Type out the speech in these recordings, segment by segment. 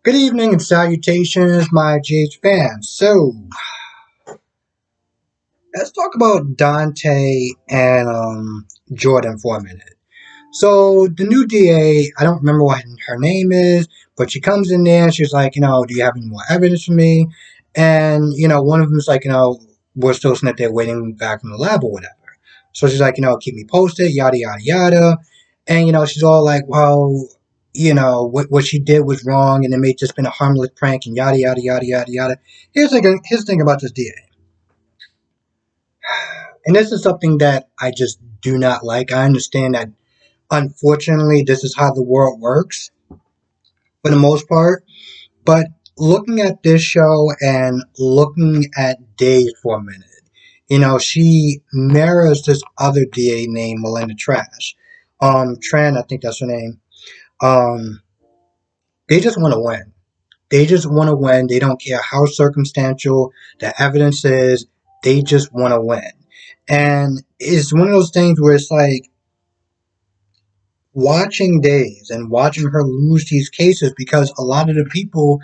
Good evening and salutations, my GH fans. So, let's talk about Dante and Jordan for a minute. So, the new DA, I don't remember what her name is, but she comes in there and she's like, do you have any more evidence for me? And, one of them is like, we're still sitting there waiting back from the lab or whatever. So she's like, keep me posted, yada, yada, yada. And, she's all like, well, what she did was wrong and it may just been a harmless prank and yada, yada, yada, yada, yada. Here's the thing about this DA. And this is something that I just do not like. I understand that, unfortunately, this is how the world works for the most part. But looking at this show and looking at Days for a minute, she mirrors this other DA named Melinda Trash. Tran, I think that's her name. Um, they just want to win. They just want to win. They don't care how circumstantial the evidence is. They just want to win. And it's one of those things where it's like watching Days and watching her lose these cases because a lot of the people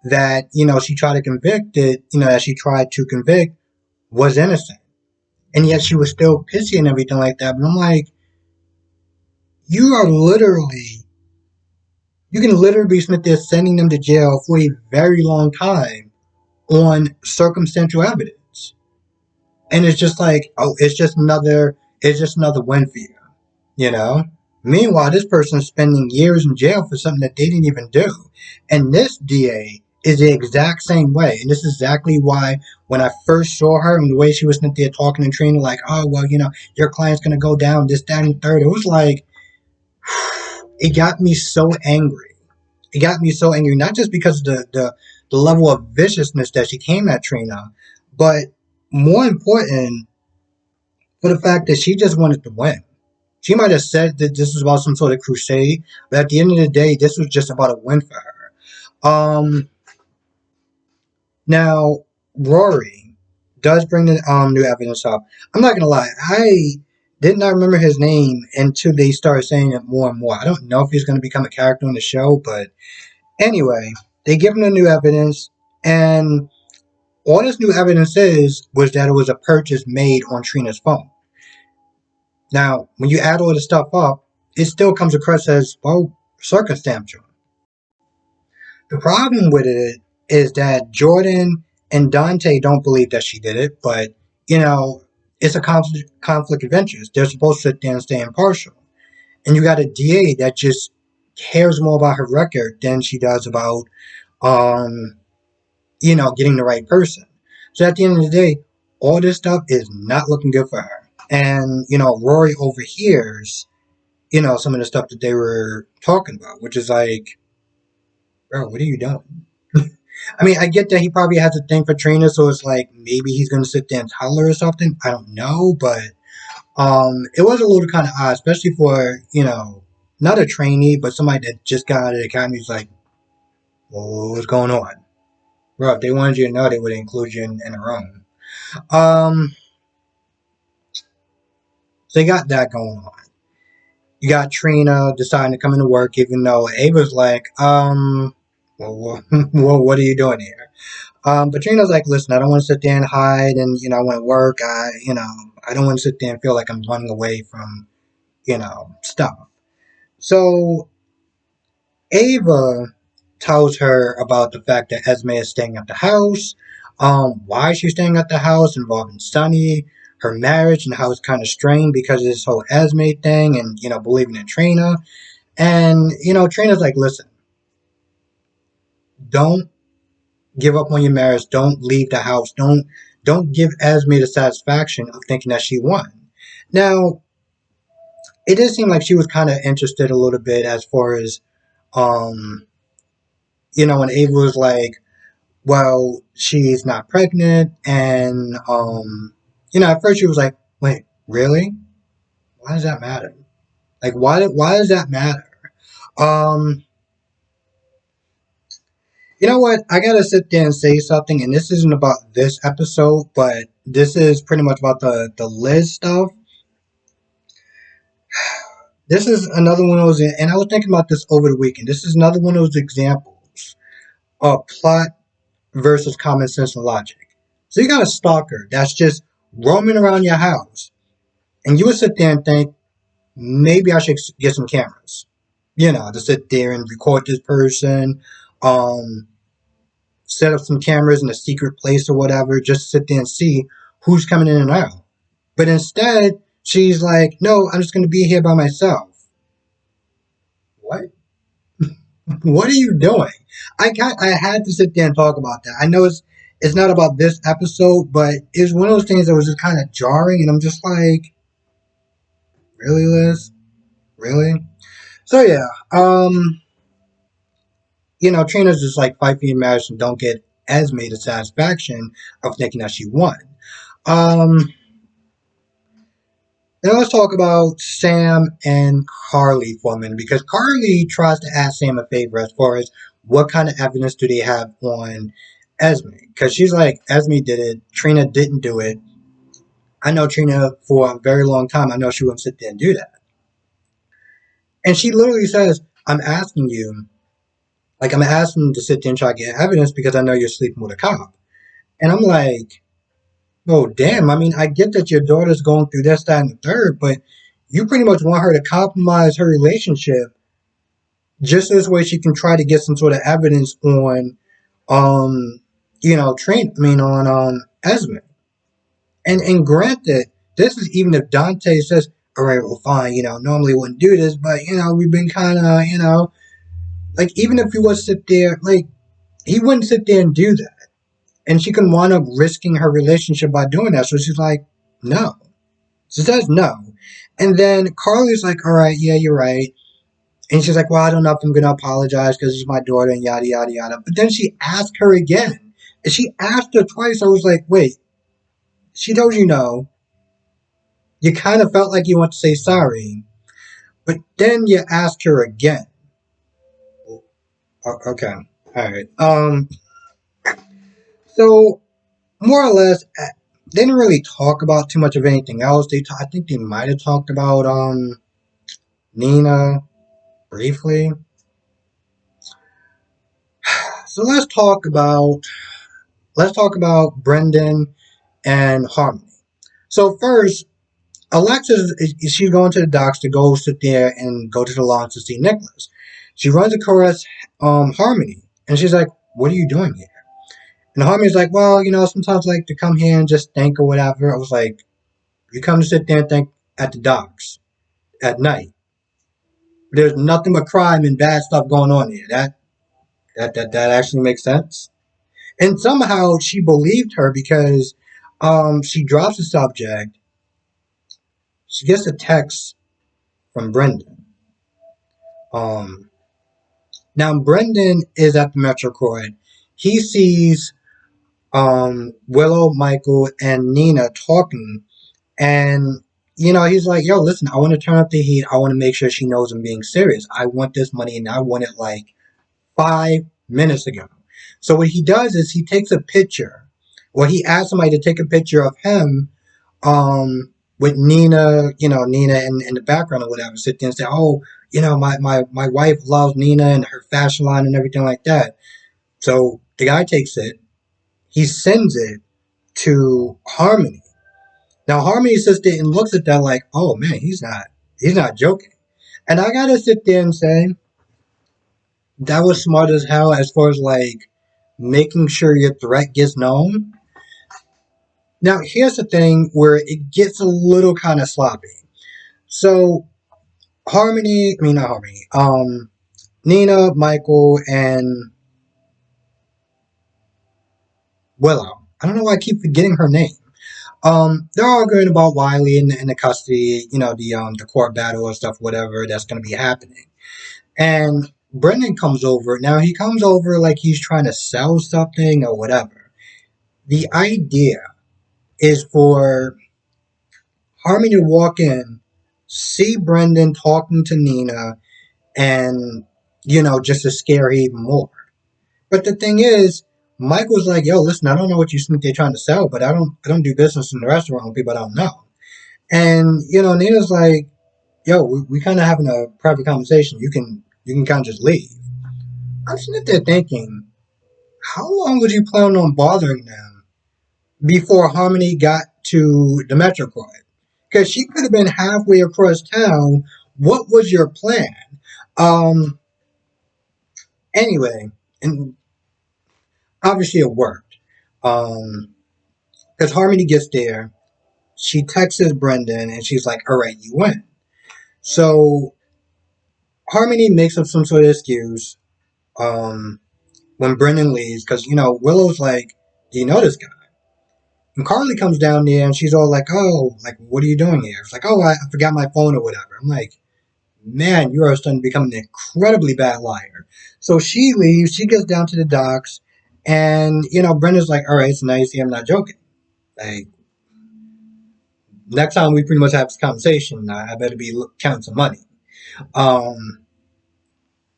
that, she tried to convict it, that she tried to convict was innocent. And yet she was still pissy and everything like that. But I'm like, you are literally, you can literally be sitting there sending them to jail for a very long time on circumstantial evidence. And it's just like, oh, it's just another win for you, you know? Meanwhile, this person's spending years in jail for something that they didn't even do. And this DA is the exact same way. And this is exactly why when I first saw her and the way she was sitting there talking and Trina, like, oh, well, your client's going to go down, this, that, and third. It was like, it got me so angry. It got me so angry, not just because of the level of viciousness that she came at Trina, but more important, for the fact that she just wanted to win. She might have said that this was about some sort of crusade, but at the end of the day, this was just about a win for her. Now, Rory does bring the new evidence up. I'm not gonna lie, I did not remember his name until they started saying it more and more. I don't know if he's gonna become a character on the show, but anyway, they give him the new evidence, and all this new evidence was that it was a purchase made on Trina's phone. Now, when you add all this stuff up, it still comes across as, well, circumstantial. The problem with it is that Jordan and Dante don't believe that she did it, but, it's a conflict of interest. They're supposed to sit there and stay impartial. And you got a DA that just cares more about her record than she does about, um, getting the right person. So at the end of the day, all this stuff is not looking good for her. And, Rory overhears, some of the stuff that they were talking about, which is like, bro, what are you doing? I mean, I get that he probably has a thing for Trina, so it's like maybe he's gonna sit there and tell her or something. I don't know, but it was a little kind of odd, especially for not a trainee, but somebody that just got out of the academy. Who's like, well, what's going on, bro? If they wanted you to know, they would include you in a room. Um, so they got that going on. You got Trina deciding to come into work, even though Ava's like, well, well, what are you doing here? But Trina's like, listen, I don't want to sit there and hide, and I want to work. I don't want to sit there and feel like I'm running away from, stuff. So Ava tells her about the fact that Esme is staying at the house, why she's staying at the house, involving Sunny, her marriage, and how it's kind of strained because of this whole Esme thing, and believing in Trina. And Trina's like, listen, don't give up on your marriage. Don't leave the house. Don't give Esme the satisfaction of thinking that she won. Now, it did seem like she was kind of interested a little bit as far as, um, when Ava was like, well, she's not pregnant, and at first she was like, wait, really? Why does that matter? Like, why does that matter? Um, You know what? I gotta sit there and say something, and this isn't about this episode, but this is pretty much about the Liz stuff. This is another one of those, and I was thinking about this over the weekend. This is another one of those examples. plot versus common sense and logic. So you got a stalker that's just roaming around your house, and you would sit there and think, maybe I should get some cameras, to sit there and record this person, um, set up some cameras in a secret place or whatever, just sit there and see who's coming in and out. But instead, she's like, no, I'm just going to be here by myself. What? What are you doing? I had to sit there and talk about that. I know it's not about this episode, but it's one of those things that was just kind of jarring, and I'm just like, really, Liz? Really? So yeah, Trina's just like fighting marriage and don't get Esme the satisfaction of thinking that she won. Um, Now let's talk about Sam and Carly for a minute because Carly tries to ask Sam a favor as far as what kind of evidence do they have on Esme? Because she's like, Esme did it, Trina didn't do it. I know Trina for a very long time. I know she wouldn't sit there and do that. And she literally says, I'm asking you to sit there and try to get evidence because I know you're sleeping with a cop. And I'm like, oh, damn. I mean, I get that your daughter's going through this, that, and the third, but you pretty much want her to compromise her relationship just this way she can try to get some sort of evidence on, on Esme. And granted, this is even if Dante says, all right, well, fine, normally wouldn't do this, but, we've been kind of, like, even if he was sit there, like, he wouldn't sit there and do that. And she can wind up risking her relationship by doing that. So she's like, no. She says no. And then Carly's like, all right, yeah, you're right. And she's like, well, I don't know if I'm going to apologize because it's my daughter and yada, yada, yada. But then she asked her again. And she asked her twice. I was like, wait, she told you no. You kind of felt like you want to say sorry. But then you asked her again. Okay. All right. So more or less, they didn't really talk about too much of anything else. I think they might have talked about Nina briefly. So let's talk about Brendan and Harmony. So first, Alexis she's going to the docks to go sit there and go to the launch to see Nicholas. She runs across Harmony, and she's like, "What are you doing here?" And Harmony's like, "Well, sometimes I like to come here and just think or whatever." I was like, "You come to sit there and think at the docks at night. There's nothing but crime and bad stuff going on here. That actually makes sense." And somehow she believed her because she drops the subject. She gets a text from Brendan. Um, Now Brendan is at the Metro Court. He sees Willow, Michael, and Nina talking, and he's like, "Yo, listen, I want to turn up the heat. I want to make sure she knows I'm being serious. I want this money, and I want it like 5 minutes ago." So what he does is he takes a picture, or he asks somebody to take a picture of him, with Nina, Nina in the background or whatever, sit there and say, "Oh, my wife loves Nina and her fashion line and everything like that." So the guy takes it, he sends it to Harmony. Now Harmony sits there and looks at that like, "Oh man, he's not joking." And I gotta sit there and say that was smart as hell as far as like making sure your threat gets known. Now here's the thing where it gets a little kind of sloppy. So not Harmony, Nina, Michael, and Willow. I don't know why I keep forgetting her name. They're arguing about Wiley in the custody, the court battle and stuff, whatever that's going to be happening. And Brendan comes over. Now he comes over like he's trying to sell something or whatever. The idea is for Harmony to walk in, see Brendan talking to Nina, and just to scare her even more. But the thing is, Michael's like, "Yo, listen, I don't know what you think they're trying to sell, but I don't do business in the restaurant with people I don't know." And Nina's like, "Yo, we kind of having a private conversation. You can kind of just leave." I'm sitting there thinking, how long would you plan on bothering them before Harmony got to the Metro Court? Because she could have been halfway across town. What was your plan? Um, anyway, and obviously it worked. Because Harmony gets there, she texts Brendan and she's like, all right, you win. So Harmony makes up some sort of excuse when Brendan leaves because, Willow's like, do you know this guy? And Carly comes down there and she's all like, oh, like, what are you doing here? It's like, oh, I forgot my phone or whatever. I'm like, man, you are starting to become an incredibly bad liar. So she leaves, she gets down to the docks, and, Brendan's like, all right, it's nice, I'm not joking. Like, next time we pretty much have this conversation, I better be counting some money. Um,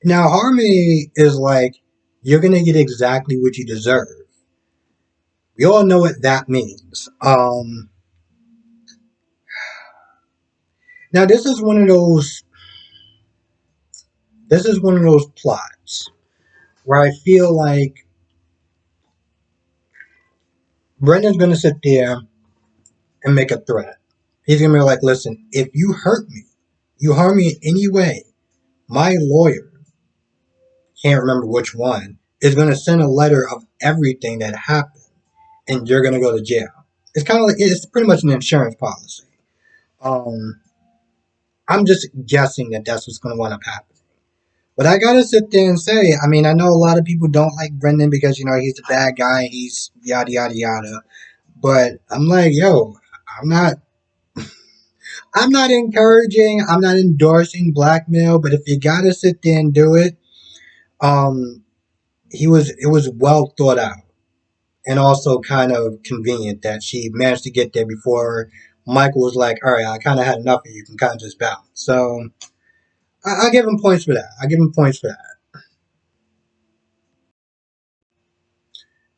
Now, Harmony is like, you're going to get exactly what you deserve. We all know what that means. Now, this is one of those plots where I feel like Brendan's going to sit there and make a threat. He's going to be like, listen, if you hurt me, you harm me in any way, my lawyer, can't remember which one, is going to send a letter of everything that happened, and you're going to go to jail. It's kind of like, it's pretty much an insurance policy. Um, I'm just guessing that that's what's going to wind up happening. But I gotta sit there and say, I mean, I know a lot of people don't like Brendan because he's the bad guy, he's yada yada yada. But I'm like, yo, I'm not, I'm not encouraging, I'm not endorsing blackmail. But if you gotta sit there and do it, um, it was well thought out and also kind of convenient that she managed to get there before Michael was like, all right, I kind of had enough of you, can kind of just bounce. So I give him points for that. I give him points for that.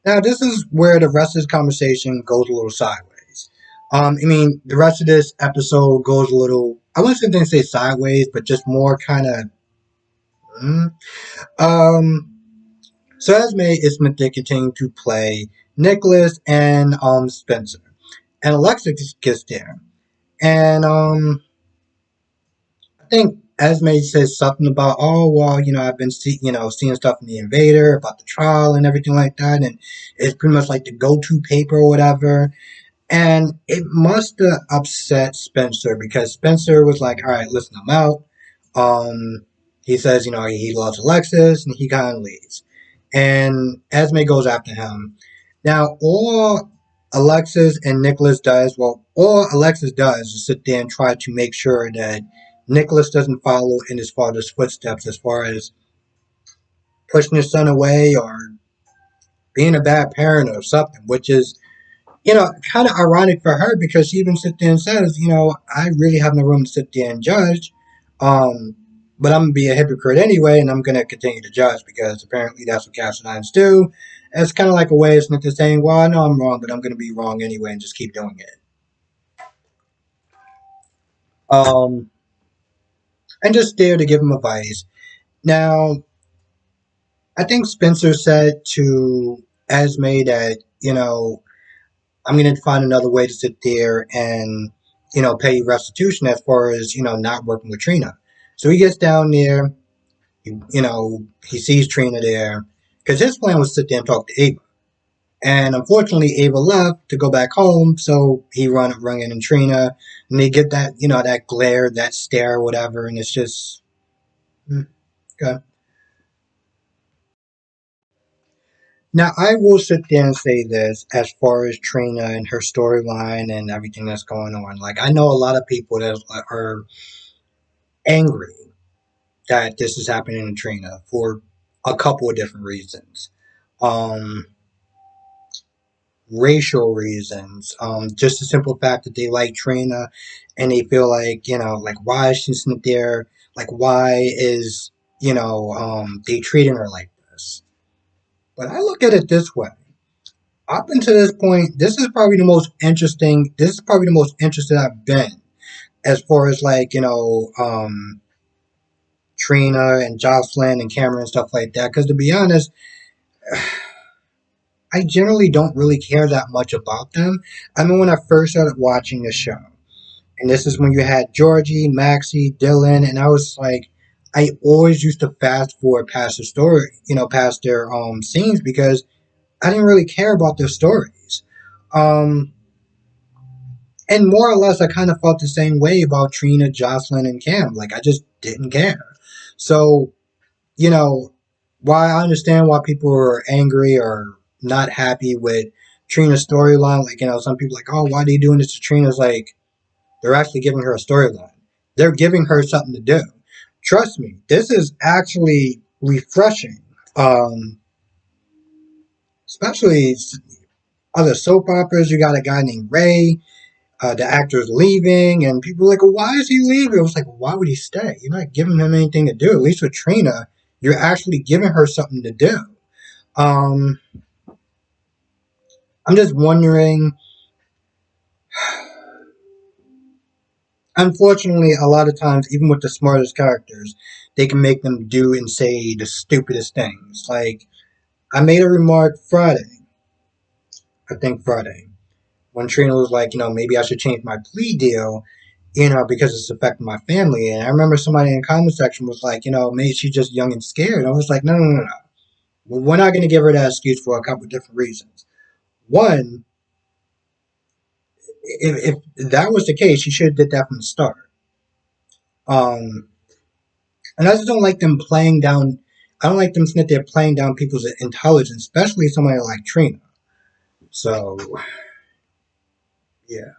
Now, this is where the rest of this conversation goes a little sideways. I mean, the rest of this episode goes a little, I wouldn't say sideways, but just more kind of. Mm. Um, so Esme is continuing to play Nicholas and Spencer. And Alexis gets there. And I think Esme says something about, oh, well, I've been seeing stuff in the Invader about the trial and everything like that. And it's pretty much like the go to paper or whatever. And it must have upset Spencer because Spencer was like, all right, listen, I'm out. Um, he says, he loves Alexis and he kind of leaves. And Esme goes after him. Now, all Alexis does is sit there and try to make sure that Nicholas doesn't follow in his father's footsteps as far as pushing his son away or being a bad parent or something, which is kind of ironic for her because she even sits there and says, I really have no room to sit there and judge. Um, but I'm going to be a hypocrite anyway, and I'm going to continue to judge because apparently that's what Cassadines do. And it's kind of like a way of Smith is saying, well, I know I'm wrong, but I'm going to be wrong anyway and just keep doing it. Um, and just there to give him advice. Now, I think Spencer said to Esme that, I'm going to find another way to sit there and, pay restitution as far as, not working with Trina. So he gets down there, he sees Trina there because his plan was to sit there and talk to Ava. And unfortunately, Ava left to go back home, so he rung in Trina, and they get that, that glare, that stare, whatever, and it's just, okay. Now, I will sit there and say this as far as Trina and her storyline and everything that's going on. Like, I know a lot of people that are angry that this is happening to Trina for a couple of different reasons. Um, Racial reasons, just the simple fact that they like Trina and they feel like, like, why is she sitting there? Like, why is, they treating her like this? But I look at it this way. Up until this point, this is probably the most interested I've been as far as like, Trina and Jocelyn and Cameron and stuff like that. Because to be honest, I generally don't really care that much about them. I mean, when I first started watching the show, and this is when you had Georgie, Maxie, Dylan, and I was like, I always used to fast forward past the story, past their scenes because I didn't really care about their stories. Um, and more or less, I kind of felt the same way about Trina, Jocelyn, and Cam. Like, I just didn't care. So, you know, why I understand why people are angry or not happy with Trina's storyline. Like, some people like, oh, why are they doing this to Trina? It's like, they're actually giving her a storyline. They're giving her something to do. Trust me, this is actually refreshing. Especially other soap operas. You got a guy named Ray. The actor's leaving, and people are like, well, why is he leaving? I was like, well, why would he stay? You're not giving him anything to do. At least with Trina, you're actually giving her something to do. Um, I'm just wondering. Unfortunately, a lot of times, even with the smartest characters, they can make them do and say the stupidest things. Like, I made a remark Friday, I think Friday, when Trina was like, maybe I should change my plea deal, because it's affecting my family. And I remember somebody in the comment section was like, maybe she's just young and scared. I was like, no, no, no, no. We're not going to give her that excuse for a couple of different reasons. One, if that was the case, she should have did that from the start. Um, and I just don't like them playing down. I don't like them that they're playing down people's intelligence, especially somebody like Trina. So, yeah.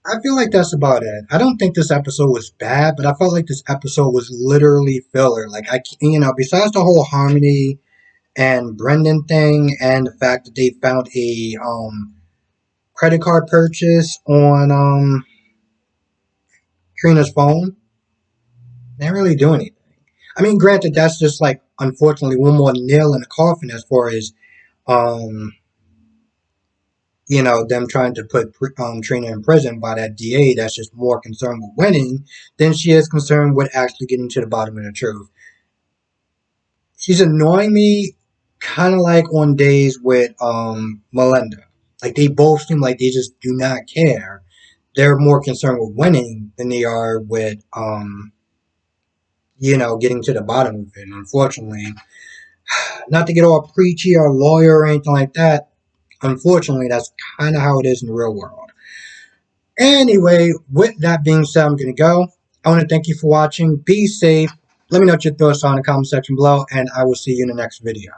I feel like that's about it. I don't think this episode was bad, but I felt like this episode was literally filler. Like, besides the whole Harmony and Brendan thing and the fact that they found a credit card purchase on Trina's phone, they didn't really do anything. I mean, granted, that's just like, unfortunately, one more nail in the coffin as far as um, them trying to put Trina in prison by that DA that's just more concerned with winning than she is concerned with actually getting to the bottom of the truth. She's annoying me kind of like on days with Melinda. Like, they both seem like they just do not care. They're more concerned with winning than they are with, getting to the bottom of it. And unfortunately, not to get all preachy or lawyer or anything like that, unfortunately, that's kind of how it is in the real world. Anyway, with that being said, I'm going to go. I want to thank you for watching. Be safe. Let me know what your thoughts are in the comment section below, and I will see you in the next video.